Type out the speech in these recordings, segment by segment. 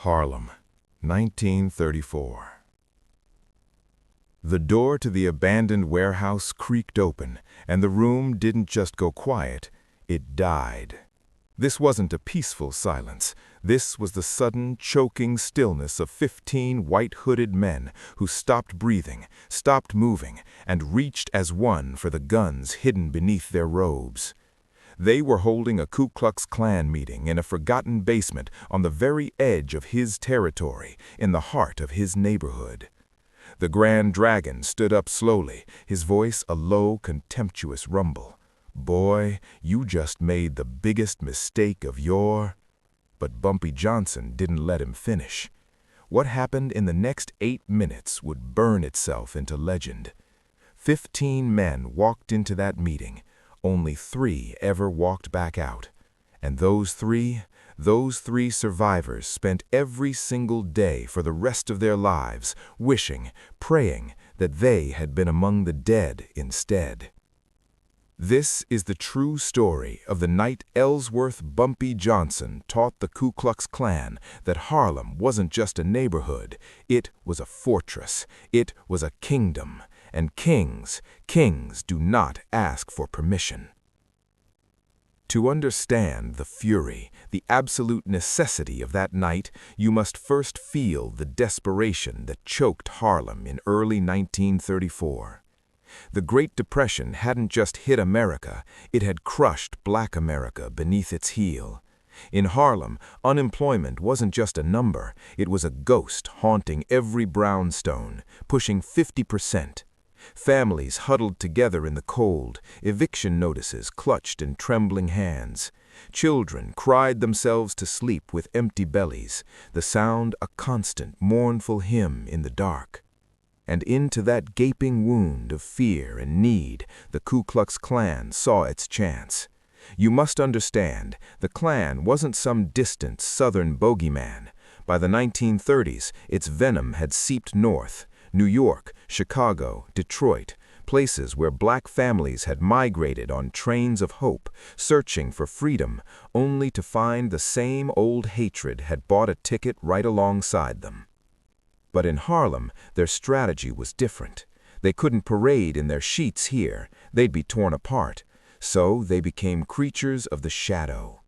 Harlem, 1934. The door to the abandoned warehouse creaked open, and the room didn't just go quiet, it died. This wasn't a peaceful silence. This was the sudden, choking stillness of 15 white-hooded men who stopped breathing, stopped moving, and reached as one for the guns hidden beneath their robes. They were holding a Ku Klux Klan meeting in a forgotten basement on the very edge of his territory, in the heart of his neighborhood. The Grand Dragon stood up slowly, his voice a low, contemptuous rumble. "Boy, you just made the biggest mistake of your—" But Bumpy Johnson didn't let him finish. What happened in the next 8 minutes would burn itself into legend. 15 men walked into that meeting. Only 3 ever walked back out. And those three survivors spent every single day for the rest of their lives wishing, praying that they had been among the dead instead. This is the true story of the night Ellsworth Bumpy Johnson taught the Ku Klux Klan that Harlem wasn't just a neighborhood, it was a fortress, it was a kingdom. And kings do not ask for permission. To understand the fury, the absolute necessity of that night, you must first feel the desperation that choked Harlem in early 1934. The Great Depression hadn't just hit America, it had crushed Black America beneath its heel. In Harlem, unemployment wasn't just a number, it was a ghost haunting every brownstone, pushing 50%. Families huddled together in the cold, eviction notices clutched in trembling hands. Children cried themselves to sleep with empty bellies, the sound a constant, mournful hymn in the dark. And into that gaping wound of fear and need, the Ku Klux Klan saw its chance. You must understand, the Klan wasn't some distant southern bogeyman. By the 1930s, its venom had seeped north. New York, Chicago, Detroit, places where Black families had migrated on trains of hope, searching for freedom, only to find the same old hatred had bought a ticket right alongside them. But in Harlem, their strategy was different. They couldn't parade in their sheets here, they'd be torn apart, so they became creatures of the shadow.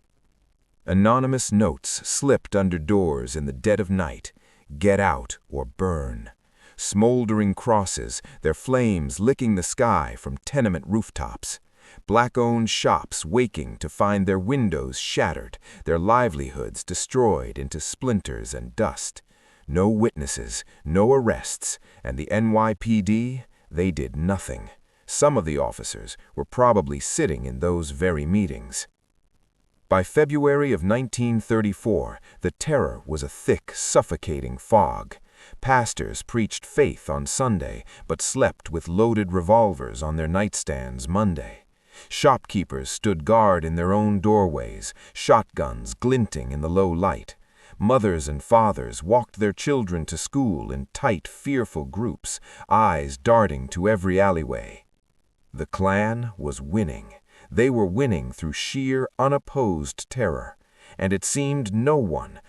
Anonymous notes slipped under doors in the dead of night, "Get out or burn." Smoldering crosses, their flames licking the sky from tenement rooftops. Black-owned shops waking to find their windows shattered, their livelihoods destroyed into splinters and dust. No witnesses, no arrests, and the NYPD, they did nothing. Some of the officers were probably sitting in those very meetings. By February of 1934, the terror was a thick, suffocating fog. Pastors preached faith on Sunday, but slept with loaded revolvers on their nightstands Monday. Shopkeepers stood guard in their own doorways, shotguns glinting in the low light. Mothers and fathers walked their children to school in tight, fearful groups, eyes darting to every alleyway. The Klan was winning. They were winning through sheer, unopposed terror. And it seemed no one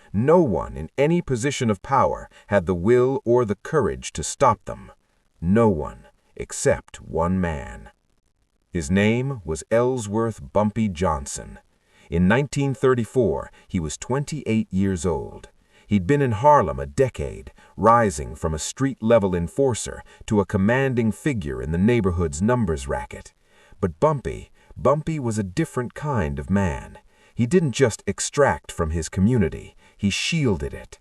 in any position of power had the will or the courage to stop them. No one, except one man. His name was Ellsworth Bumpy Johnson. In 1934, he was 28 years old. He'd been in Harlem a decade, rising from a street-level enforcer to a commanding figure in the neighborhood's numbers racket. But Bumpy was a different kind of man. He didn't just extract from his community, he shielded it.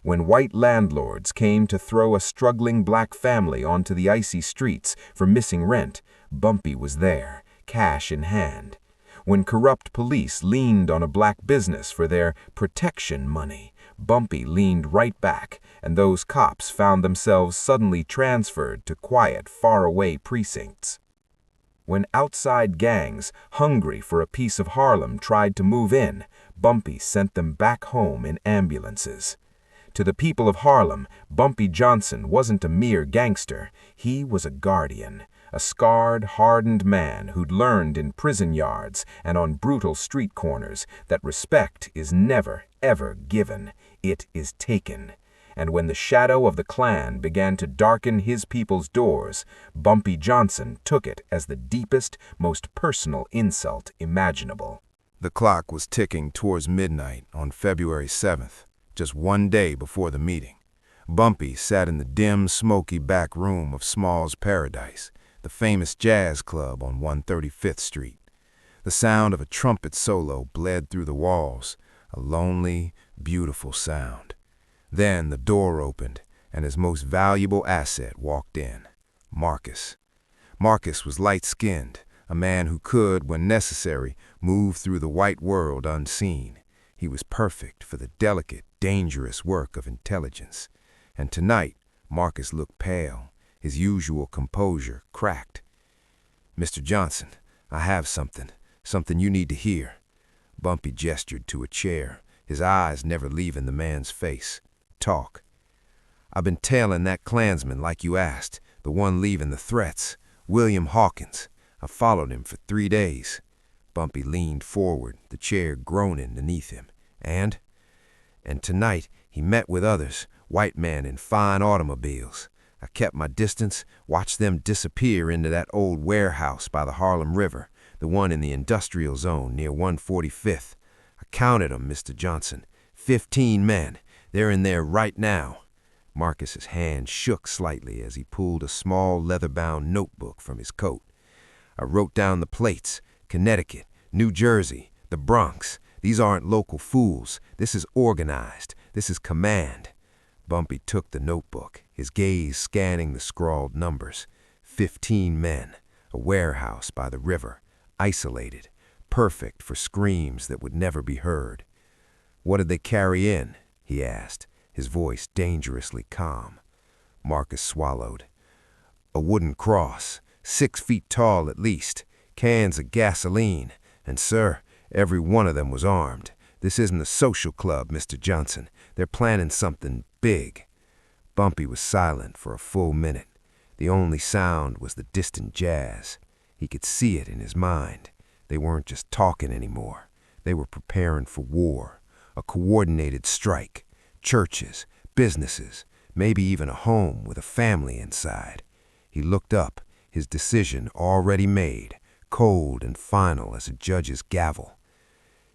When white landlords came to throw a struggling Black family onto the icy streets for missing rent, Bumpy was there, cash in hand. When corrupt police leaned on a Black business for their protection money, Bumpy leaned right back, and those cops found themselves suddenly transferred to quiet, faraway precincts. When outside gangs, hungry for a piece of Harlem, tried to move in, Bumpy sent them back home in ambulances. To the people of Harlem, Bumpy Johnson wasn't a mere gangster. He was a guardian, a scarred, hardened man who'd learned in prison yards and on brutal street corners that respect is never, ever given, It is taken. And when the shadow of the Klan began to darken his people's doors, Bumpy Johnson took it as the deepest, most personal insult imaginable. The clock was ticking towards midnight on February 7th, just one day before the meeting. Bumpy sat in the dim, smoky back room of Small's Paradise, the famous jazz club on 135th Street. The sound of a trumpet solo bled through the walls, a lonely, beautiful sound. Then the door opened, and his most valuable asset walked in, Marcus. Marcus was light-skinned, a man who could, when necessary, move through the white world unseen. He was perfect for the delicate, dangerous work of intelligence. And tonight, Marcus looked pale, his usual composure cracked. "Mr. Johnson, I have something you need to hear." Bumpy gestured to a chair, his eyes never leaving the man's face. "Talk." "I've been tailing that Klansman like you asked, the one leaving the threats, William Hawkins. I followed him for 3 days. Bumpy leaned forward, the chair groaning beneath him. And tonight he met with others, white men in fine automobiles. I kept my distance, watched them disappear into that old warehouse by the Harlem River, the one in the industrial zone near 145th. I counted 'em, Mr. Johnson. 15 men. They're in there right now." Marcus's hand shook slightly as he pulled a small leather-bound notebook from his coat. "I wrote down the plates. Connecticut, New Jersey, the Bronx. These aren't local fools. This is organized. This is command." Bumpy took the notebook, his gaze scanning the scrawled numbers. 15 men, a warehouse by the river, isolated, perfect for screams that would never be heard. "What did they carry in?" he asked, his voice dangerously calm. Marcus swallowed. "A wooden cross, 6 feet tall at least, cans of gasoline, and sir, every one of them was armed. This isn't a social club, Mr. Johnson. They're planning something big." Bumpy was silent for a full minute. The only sound was the distant jazz. He could see it in his mind. They weren't just talking anymore. They were preparing for war, a coordinated strike, churches, businesses, maybe even a home with a family inside. He looked up, his decision already made, cold and final as a judge's gavel.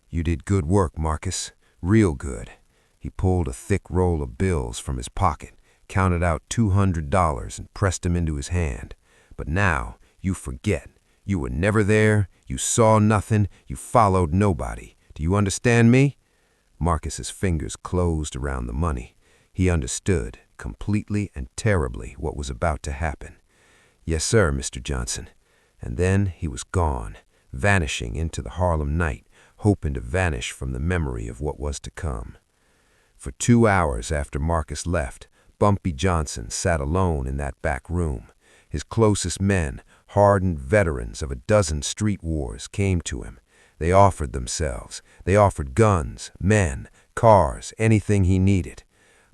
"You did good work, Marcus, real good." He pulled a thick roll of bills from his pocket, counted out $200 and pressed them into his hand. "But now, you forget. You were never there, you saw nothing, you followed nobody. Do you understand me?" Marcus's fingers closed around the money. He understood, completely and terribly, what was about to happen. "Yes, sir, Mr. Johnson." And then he was gone, vanishing into the Harlem night, hoping to vanish from the memory of what was to come. For 2 hours after Marcus left, Bumpy Johnson sat alone in that back room. His closest men, hardened veterans of a dozen street wars, came to him. They offered themselves. They offered guns, men, cars, anything he needed.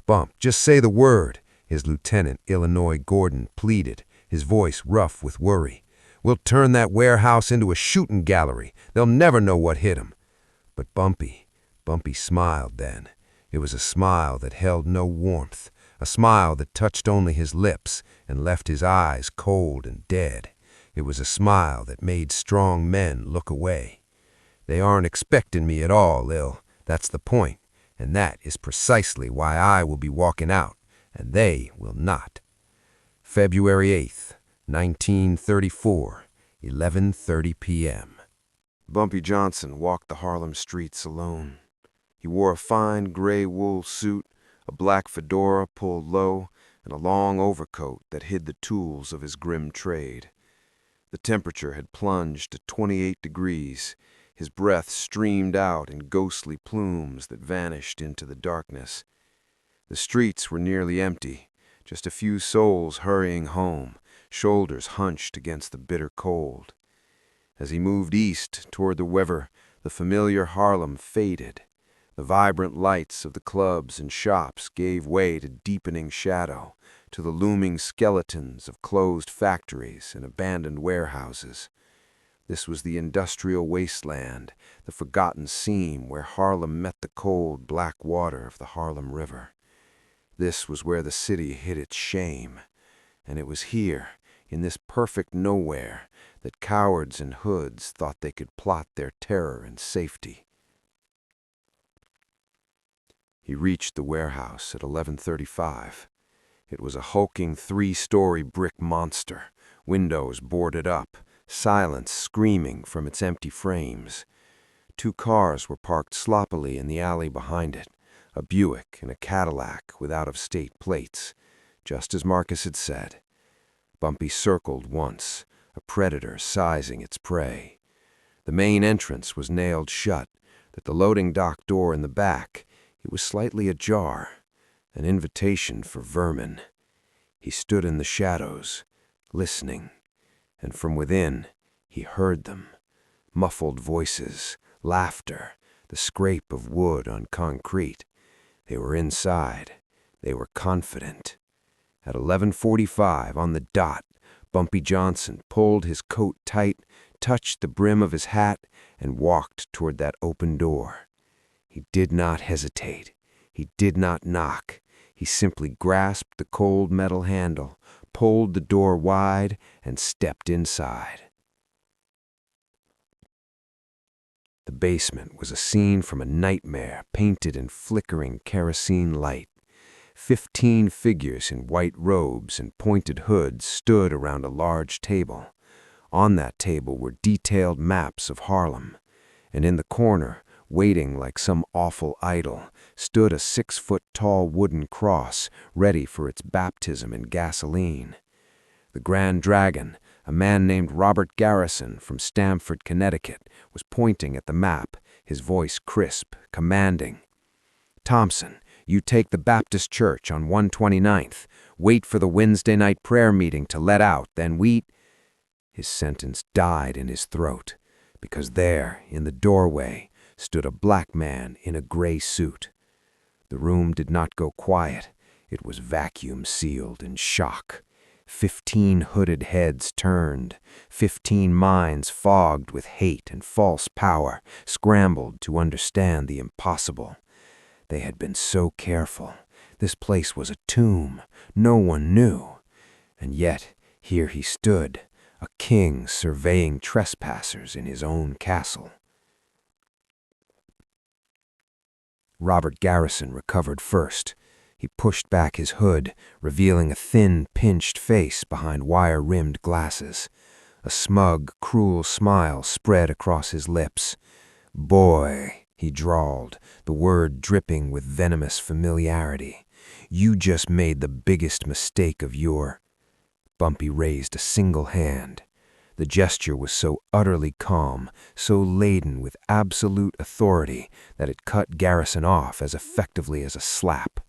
"Bump, just say the word," his lieutenant, Illinois Gordon, pleaded, his voice rough with worry. "We'll turn that warehouse into a shooting gallery. They'll never know what hit 'em." But Bumpy smiled then. It was a smile that held no warmth, a smile that touched only his lips and left his eyes cold and dead. It was a smile that made strong men look away. "They aren't expecting me at all, Ill. That's the point, and that is precisely why I will be walking out, and they will not." February 8th, 1934, 11:30 p.m. Bumpy Johnson walked the Harlem streets alone. He wore a fine gray wool suit, a black fedora pulled low, and a long overcoat that hid the tools of his grim trade. The temperature had plunged to 28 degrees. His breath streamed out in ghostly plumes that vanished into the darkness. The streets were nearly empty, just a few souls hurrying home, shoulders hunched against the bitter cold. As he moved east toward the river, the familiar Harlem faded. The vibrant lights of the clubs and shops gave way to deepening shadow, to the looming skeletons of closed factories and abandoned warehouses. This was the industrial wasteland, the forgotten seam where Harlem met the cold, black water of the Harlem River. This was where the city hid its shame, and it was here, in this perfect nowhere, that cowards and hoods thought they could plot their terror in safety. He reached the warehouse at 11:35. It was a hulking 3-story brick monster, windows boarded up, silence screaming from its empty frames. 2 cars were parked sloppily in the alley behind it, a Buick and a Cadillac with out-of-state plates, just as Marcus had said. Bumpy circled once, a predator sizing its prey. The main entrance was nailed shut, but the loading dock door in the back, it was slightly ajar, an invitation for vermin. He stood in the shadows, listening, and from within he heard them. Muffled voices, laughter, the scrape of wood on concrete. They were inside. They were confident. At 11:45, on the dot, Bumpy Johnson pulled his coat tight, touched the brim of his hat, and walked toward that open door. He did not hesitate. He did not knock. He simply grasped the cold metal handle, pulled the door wide, and stepped inside. The basement was a scene from a nightmare painted in flickering kerosene light. 15 figures in white robes and pointed hoods stood around a large table. On that table were detailed maps of Harlem, and in the corner, waiting like some awful idol, stood a 6-foot-tall wooden cross ready for its baptism in gasoline. The Grand Dragon, a man named Robert Garrison from Stamford, Connecticut, was pointing at the map, his voice crisp, commanding. "Thompson, you take the Baptist Church on 129th. Wait for the Wednesday night prayer meeting to let out, then we—" His sentence died in his throat, because there, in the doorway, stood a black man in a gray suit. The room did not go quiet. It was vacuum-sealed in shock. 15 hooded heads turned, 15 minds fogged with hate and false power, scrambled to understand the impossible. They had been so careful. This place was a tomb. No one knew. And yet, here he stood, a king surveying trespassers in his own castle. Robert Garrison recovered first. He pushed back his hood, revealing a thin, pinched face behind wire-rimmed glasses. A smug, cruel smile spread across his lips. "Boy," he drawled, the word dripping with venomous familiarity, "you just made the biggest mistake of your—" Bumpy raised a single hand. The gesture was so utterly calm, so laden with absolute authority, that it cut Garrison off as effectively as a slap.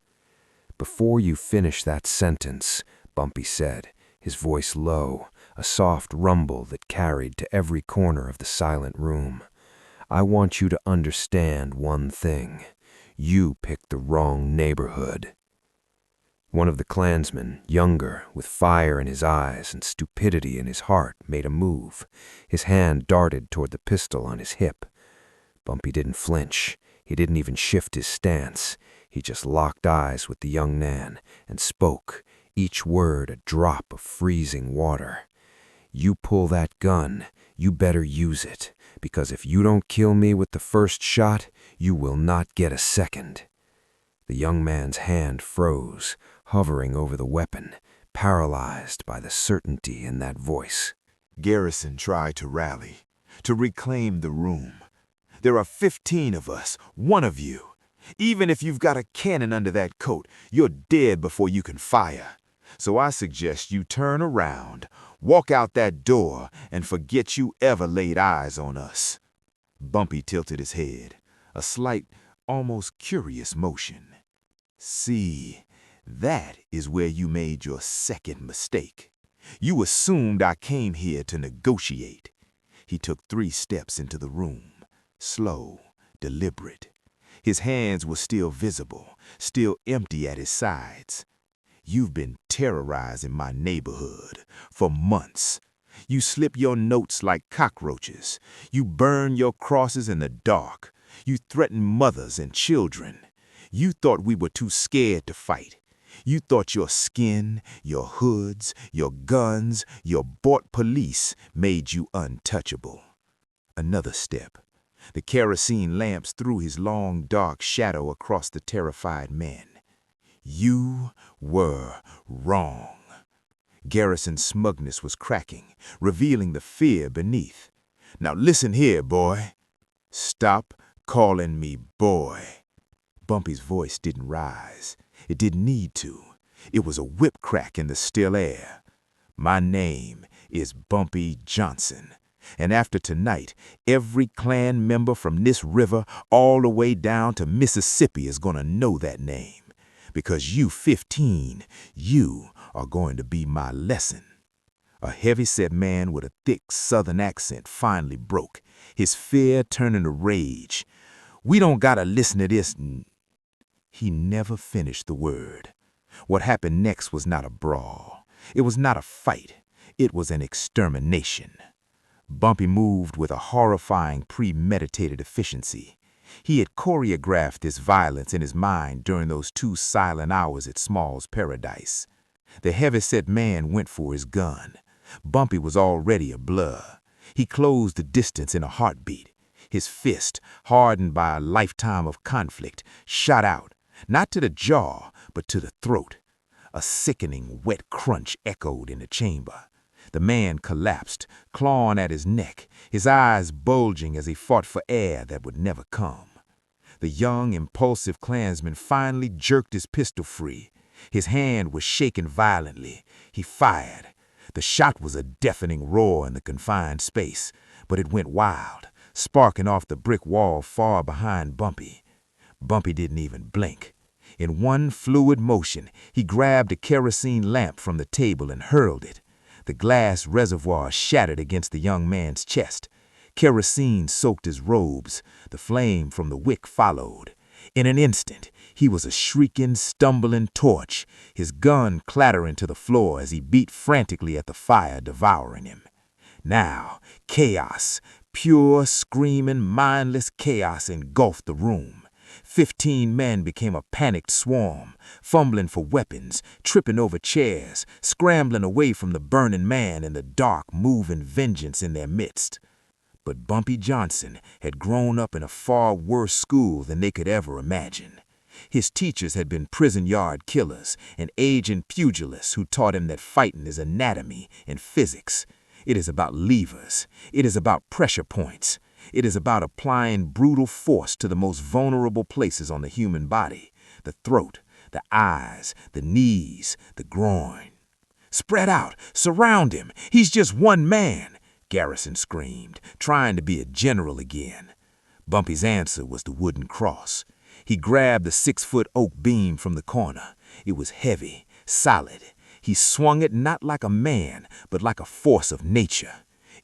"Before you finish that sentence," Bumpy said, his voice low, a soft rumble that carried to every corner of the silent room, "I want you to understand one thing. You picked the wrong neighborhood." One of the Klansmen, younger, with fire in his eyes and stupidity in his heart, made a move. His hand darted toward the pistol on his hip. Bumpy didn't flinch. He didn't even shift his stance. He just locked eyes with the young man and spoke, each word a drop of freezing water. "You pull that gun, you better use it, because if you don't kill me with the first shot, you will not get a second." The young man's hand froze, hovering over the weapon, paralyzed by the certainty in that voice. Garrison tried to rally, to reclaim the room. "There are 15 of us, one of you. Even if you've got a cannon under that coat, you're dead before you can fire. So I suggest you turn around, walk out that door, and forget you ever laid eyes on us." Bumpy tilted his head, a slight, almost curious motion. "See, that is where you made your second mistake. You assumed I came here to negotiate." He took 3 steps into the room, slow, deliberate. His hands were still visible, still empty at his sides. "You've been terrorizing my neighborhood for months. You slip your notes like cockroaches. You burn your crosses in the dark. You threaten mothers and children. You thought we were too scared to fight. You thought your skin, your hoods, your guns, your bought police made you untouchable. Another step. The kerosene lamps threw his long, dark shadow across the terrified men. You were wrong. Garrison's smugness was cracking, revealing the fear beneath. Now listen here, boy. Stop calling me boy. Bumpy's voice didn't rise. It didn't need to. It was a whip crack in the still air. My name is Bumpy Johnson. And after tonight, every Klan member from this river all the way down to Mississippi is going to know that name. Because you 15, you are going to be my lesson. A heavy-set man with a thick southern accent finally broke, his fear turning to rage. We don't gotta listen to this. He never finished the word. What happened next was not a brawl. It was not a fight. It was an extermination. Bumpy moved with a horrifying premeditated efficiency. He had choreographed this violence in his mind during those 2 silent hours at Small's Paradise. The heavy-set man went for his gun. Bumpy was already a blur. He closed the distance in a heartbeat. His fist, hardened by a lifetime of conflict, shot out, not to the jaw, but to the throat. A sickening, wet crunch echoed in the chamber. The man collapsed, clawing at his neck, his eyes bulging as he fought for air that would never come. The young, impulsive Klansman finally jerked his pistol free. His hand was shaking violently. He fired. The shot was a deafening roar in the confined space, but it went wild, sparking off the brick wall far behind Bumpy. Bumpy didn't even blink. In one fluid motion, he grabbed a kerosene lamp from the table and hurled it. The glass reservoir shattered against the young man's chest. Kerosene soaked his robes. The flame from the wick followed. In an instant, he was a shrieking, stumbling torch, his gun clattering to the floor as he beat frantically at the fire devouring him. Now, chaos, pure, screaming, mindless chaos engulfed the room. 15 men became a panicked swarm, fumbling for weapons, tripping over chairs, scrambling away from the burning man in the dark, moving vengeance in their midst. But Bumpy Johnson had grown up in a far worse school than they could ever imagine. His teachers had been prison yard killers and aging pugilists who taught him that fighting is anatomy and physics. It is about levers. It is about pressure points. It is about applying brutal force to the most vulnerable places on the human body, the throat, the eyes, the knees, the groin. Spread out, surround him. He's just one man, Garrison screamed, trying to be a general again. Bumpy's answer was the wooden cross. He grabbed the 6-foot oak beam from the corner. It was heavy, solid. He swung it not like a man, but like a force of nature.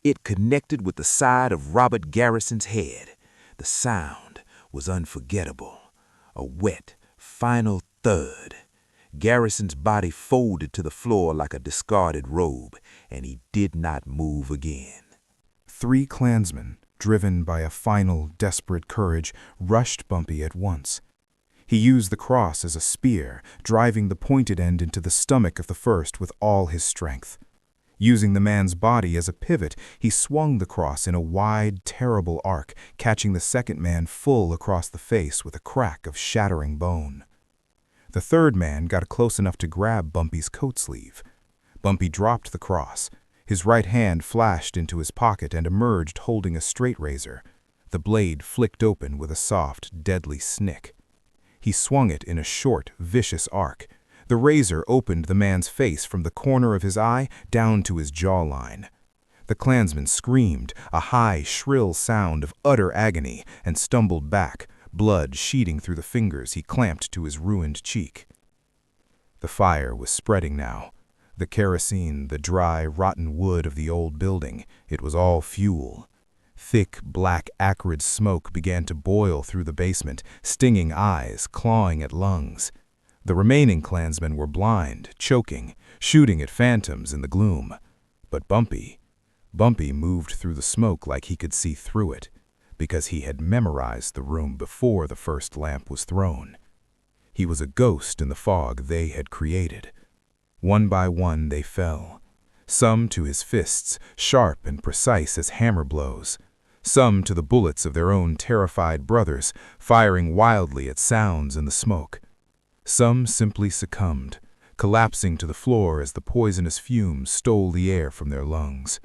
It connected with the side of Robert Garrison's head. The sound was unforgettable. A wet, final thud. Garrison's body folded to the floor like a discarded robe, and he did not move again. 3 Klansmen, driven by a final, desperate courage, rushed Bumpy at once. He used the cross as a spear, driving the pointed end into the stomach of the first with all his strength. Using the man's body as a pivot, he swung the cross in a wide, terrible arc, catching the second man full across the face with a crack of shattering bone. The third man got close enough to grab Bumpy's coat sleeve. Bumpy dropped the cross. His right hand flashed into his pocket and emerged holding a straight razor. The blade flicked open with a soft, deadly snick. He swung it in a short, vicious arc. The razor opened the man's face from the corner of his eye down to his jawline. The Klansman screamed, a high, shrill sound of utter agony, and stumbled back, blood sheeting through the fingers he clamped to his ruined cheek. The fire was spreading now. The kerosene, the dry, rotten wood of the old building, it was all fuel. Thick, black, acrid smoke began to boil through the basement, stinging eyes, clawing at lungs. The remaining Klansmen were blind, choking, shooting at phantoms in the gloom. But Bumpy, Bumpy moved through the smoke like he could see through it, because he had memorized the room before the first lamp was thrown. He was a ghost in the fog they had created. One by one they fell, some to his fists, sharp and precise as hammer blows, some to the bullets of their own terrified brothers, firing wildly at sounds in the smoke. Some simply succumbed, collapsing to the floor as the poisonous fumes stole the air from their lungs.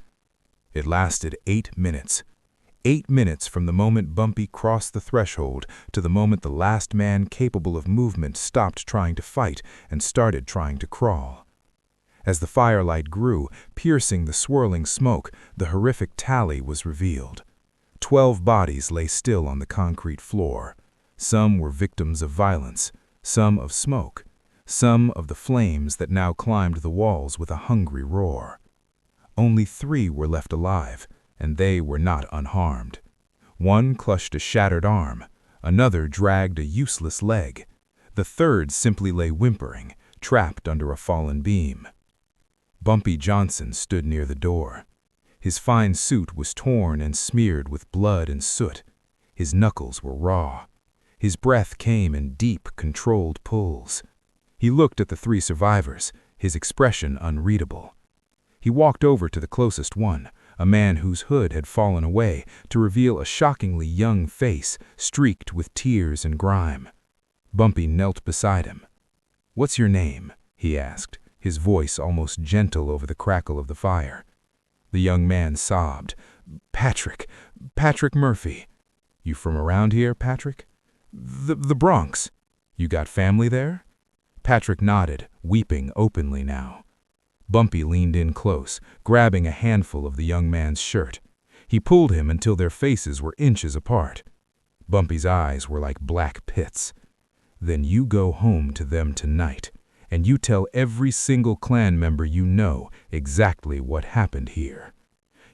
It lasted 8 minutes. 8 minutes from the moment Bumpy crossed the threshold to the moment the last man capable of movement stopped trying to fight and started trying to crawl. As the firelight grew, piercing the swirling smoke, the horrific tally was revealed. 12 bodies lay still on the concrete floor. Some were victims of violence, some of smoke, some of the flames that now climbed the walls with a hungry roar. Only 3 were left alive, and they were not unharmed. One clutched a shattered arm, another dragged a useless leg. The third simply lay whimpering, trapped under a fallen beam. Bumpy Johnson stood near the door. His fine suit was torn and smeared with blood and soot. His knuckles were raw. His breath came in deep, controlled pulls. He looked at the 3 survivors, his expression unreadable. He walked over to the closest one, a man whose hood had fallen away, to reveal a shockingly young face streaked with tears and grime. Bumpy knelt beside him. "What's your name?" he asked, his voice almost gentle over the crackle of the fire. The young man sobbed. Patrick Murphy." "You from around here, Patrick?" The Bronx." "You got family there?" Patrick nodded, weeping openly now. Bumpy leaned in close, grabbing a handful of the young man's shirt. He pulled him until their faces were inches apart. Bumpy's eyes were like black pits. "Then you go home to them tonight, and you tell every single Klan member you know exactly what happened here.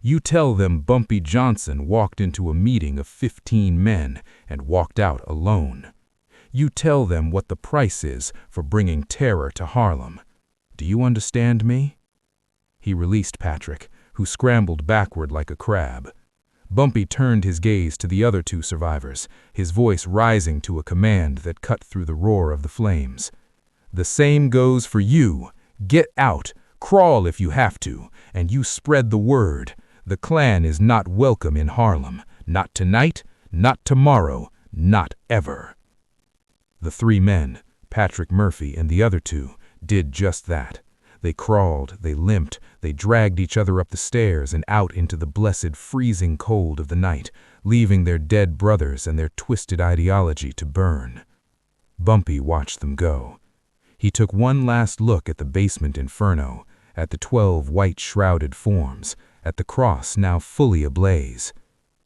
You tell them Bumpy Johnson walked into a meeting of 15 men and walked out alone. You tell them what the price is for bringing terror to Harlem. Do you understand me?" He released Patrick, who scrambled backward like a crab. Bumpy turned his gaze to the other 2 survivors, his voice rising to a command that cut through the roar of the flames. "The same goes for you. Get out, crawl if you have to, and you spread the word. The Klan is not welcome in Harlem. Not tonight, not tomorrow, not ever." The 3 men, Patrick Murphy and the other 2, did just that. They crawled, they limped, they dragged each other up the stairs and out into the blessed freezing cold of the night, leaving their dead brothers and their twisted ideology to burn. Bumpy watched them go. He took one last look at the basement inferno, at the 12 white-shrouded forms, at the cross now fully ablaze.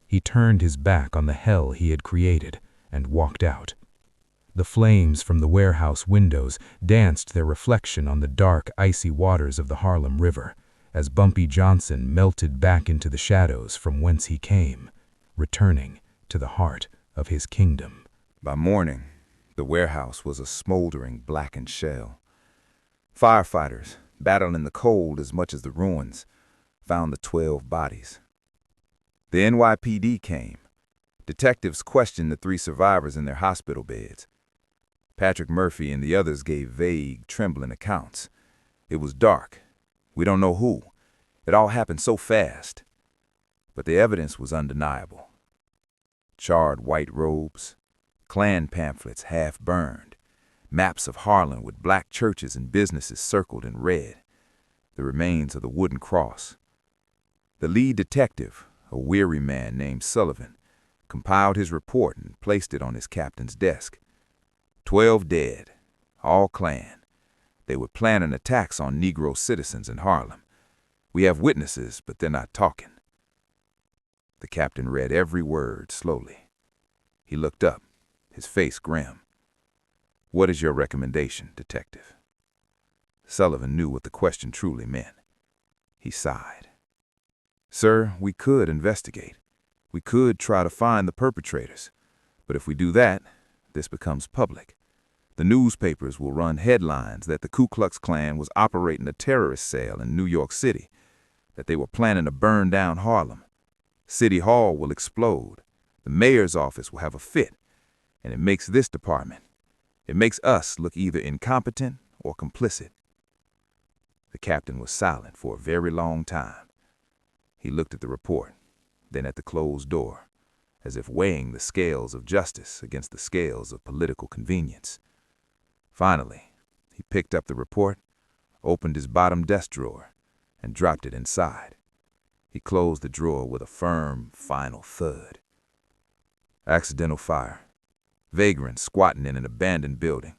He turned his back on the hell he had created and walked out. The flames from the warehouse windows danced their reflection on the dark, icy waters of the Harlem River, as Bumpy Johnson melted back into the shadows from whence he came, returning to the heart of his kingdom. By morning, the warehouse was a smoldering, blackened shell. Firefighters, battling in the cold as much as the ruins, found the 12 bodies. The NYPD came. Detectives questioned the 3 survivors in their hospital beds. Patrick Murphy and the others gave vague, trembling accounts. It was dark. We don't know who. It all happened so fast. But the evidence was undeniable. Charred white robes, Klan pamphlets half burned, maps of Harlem with black churches and businesses circled in red, the remains of the wooden cross. The lead detective, a weary man named Sullivan, compiled his report and placed it on his captain's desk. 12 dead, all Klan. They were planning attacks on Negro citizens in Harlem. We have witnesses, but they're not talking. The captain read every word slowly. He looked up, his face grim. "What is your recommendation, detective?" Sullivan knew what the question truly meant. He sighed. "Sir, we could investigate. We could try to find the perpetrators. But if we do that, this becomes public. The newspapers will run headlines that the Ku Klux Klan was operating a terrorist cell in New York City. that they were planning to burn down Harlem. City Hall will explode. The mayor's office will have a fit. And it makes this department, it makes us look either incompetent or complicit. The captain was silent for a very long time. He looked at the report, then at the closed door, as if weighing the scales of justice against the scales of political convenience. Finally, he picked up the report, opened his bottom desk drawer, and dropped it inside. He closed the drawer with a firm, final thud. Accidental fire. Vagrants squatting in an abandoned building.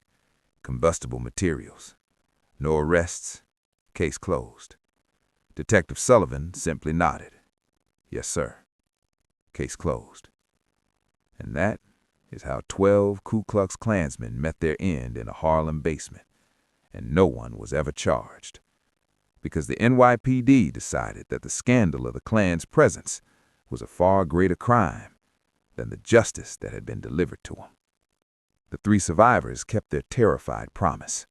Combustible materials. No arrests. Case closed. Detective Sullivan simply nodded. Yes, sir. Case closed. And that is how 12 Ku Klux Klansmen met their end in a Harlem basement, and no one was ever charged. Because the NYPD decided that the scandal of the Klan's presence was a far greater crime than the justice that had been delivered to them. The 3 survivors kept their terrified promise.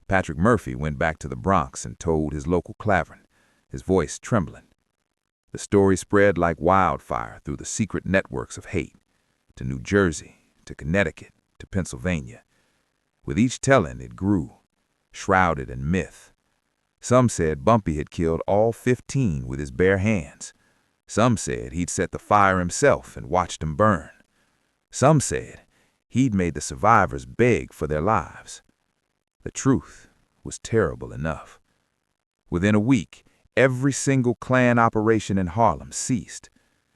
Patrick Murphy went back to the Bronx and told his local Clavern, his voice trembling. The story spread like wildfire through the secret networks of hate, to New Jersey, to Connecticut, to Pennsylvania. With each telling, it grew, shrouded in myth. Some said Bumpy had killed all 15 with his bare hands. Some said he'd set the fire himself and watched them burn. Some said he'd made the survivors beg for their lives. The truth was terrible enough. Within a week, every single Klan operation in Harlem ceased.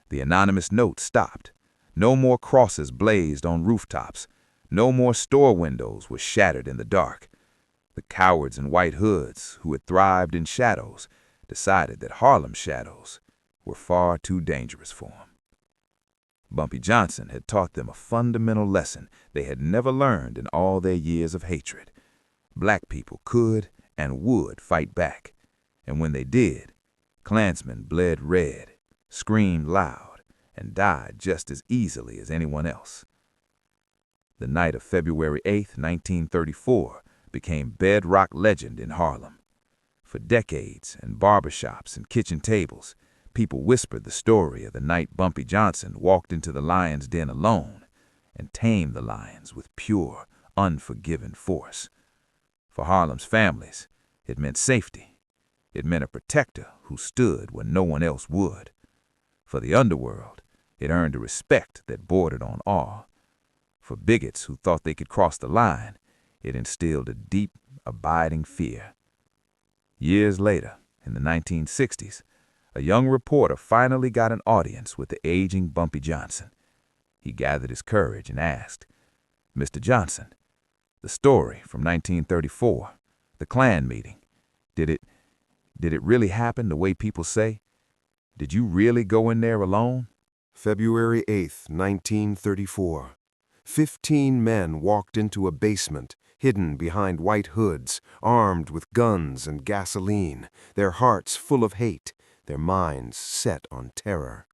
The anonymous note stopped. No more crosses blazed on rooftops. No more store windows were shattered in the dark. The cowards in white hoods, who had thrived in shadows, decided that Harlem shadows were far too dangerous for them. Bumpy Johnson had taught them a fundamental lesson they had never learned in all their years of hatred. Black people could and would fight back, and when they did, Klansmen bled red, screamed loud, and died just as easily as anyone else. The night of February 8, 1934, became bedrock legend in Harlem. For decades, in barbershops and kitchen tables, people whispered the story of the night Bumpy Johnson walked into the lion's den alone and tamed the lions with pure, unforgiving force. For Harlem's families, it meant safety. It meant a protector who stood when no one else would. For the underworld, it earned a respect that bordered on awe. For bigots who thought they could cross the line, it instilled a deep, abiding fear. Years later, in the 1960s, a young reporter finally got an audience with the aging Bumpy Johnson. He gathered his courage and asked, "Mr. Johnson, the story from 1934, the Klan meeting, did it really happen the way people say? Did you really go in there alone?" February 8th, 1934. 15 men walked into a basement, hidden behind white hoods, armed with guns and gasoline, their hearts full of hate, their minds set on terror.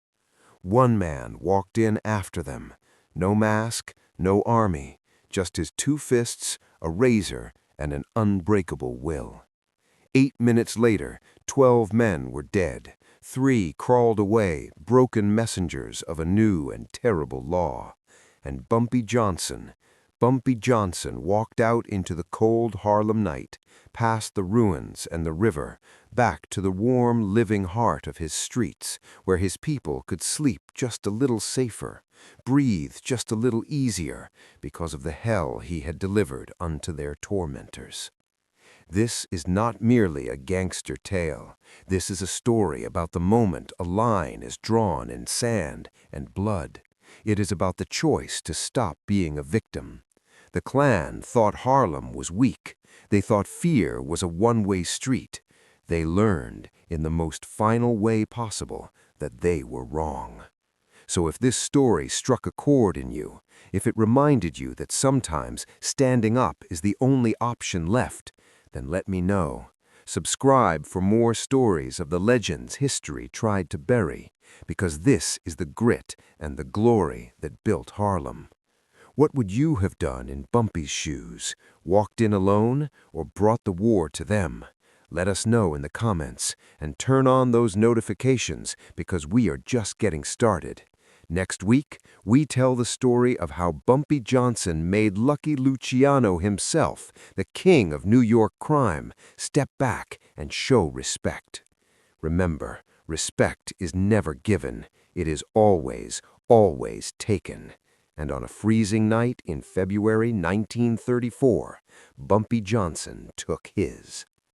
One man walked in after them. No mask, no army, just his 2 fists, a razor, and an unbreakable will. 8 minutes later, 12 men were dead. 3 crawled away, broken messengers of a new and terrible law. And Bumpy Johnson walked out into the cold Harlem night, past the ruins and the river, back to the warm, living heart of his streets, where his people could sleep just a little safer, breathe just a little easier, because of the hell he had delivered unto their tormentors. This is not merely a gangster tale. This is a story about the moment a line is drawn in sand and blood. It is about the choice to stop being a victim. The Klan thought Harlem was weak. They thought fear was a one-way street. They learned, in the most final way possible, that they were wrong. So if this story struck a chord in you, if it reminded you that sometimes standing up is the only option left, then let me know. Subscribe for more stories of the legends history tried to bury, because this is the grit and the glory that built Harlem. What would you have done in Bumpy's shoes? Walked in alone or brought the war to them? Let us know in the comments and turn on those notifications because we are just getting started. Next week, we tell the story of how Bumpy Johnson made Lucky Luciano himself, the king of New York crime, step back and show respect. Remember, respect is never given. It is always, always taken. And on a freezing night in February 1934, Bumpy Johnson took his.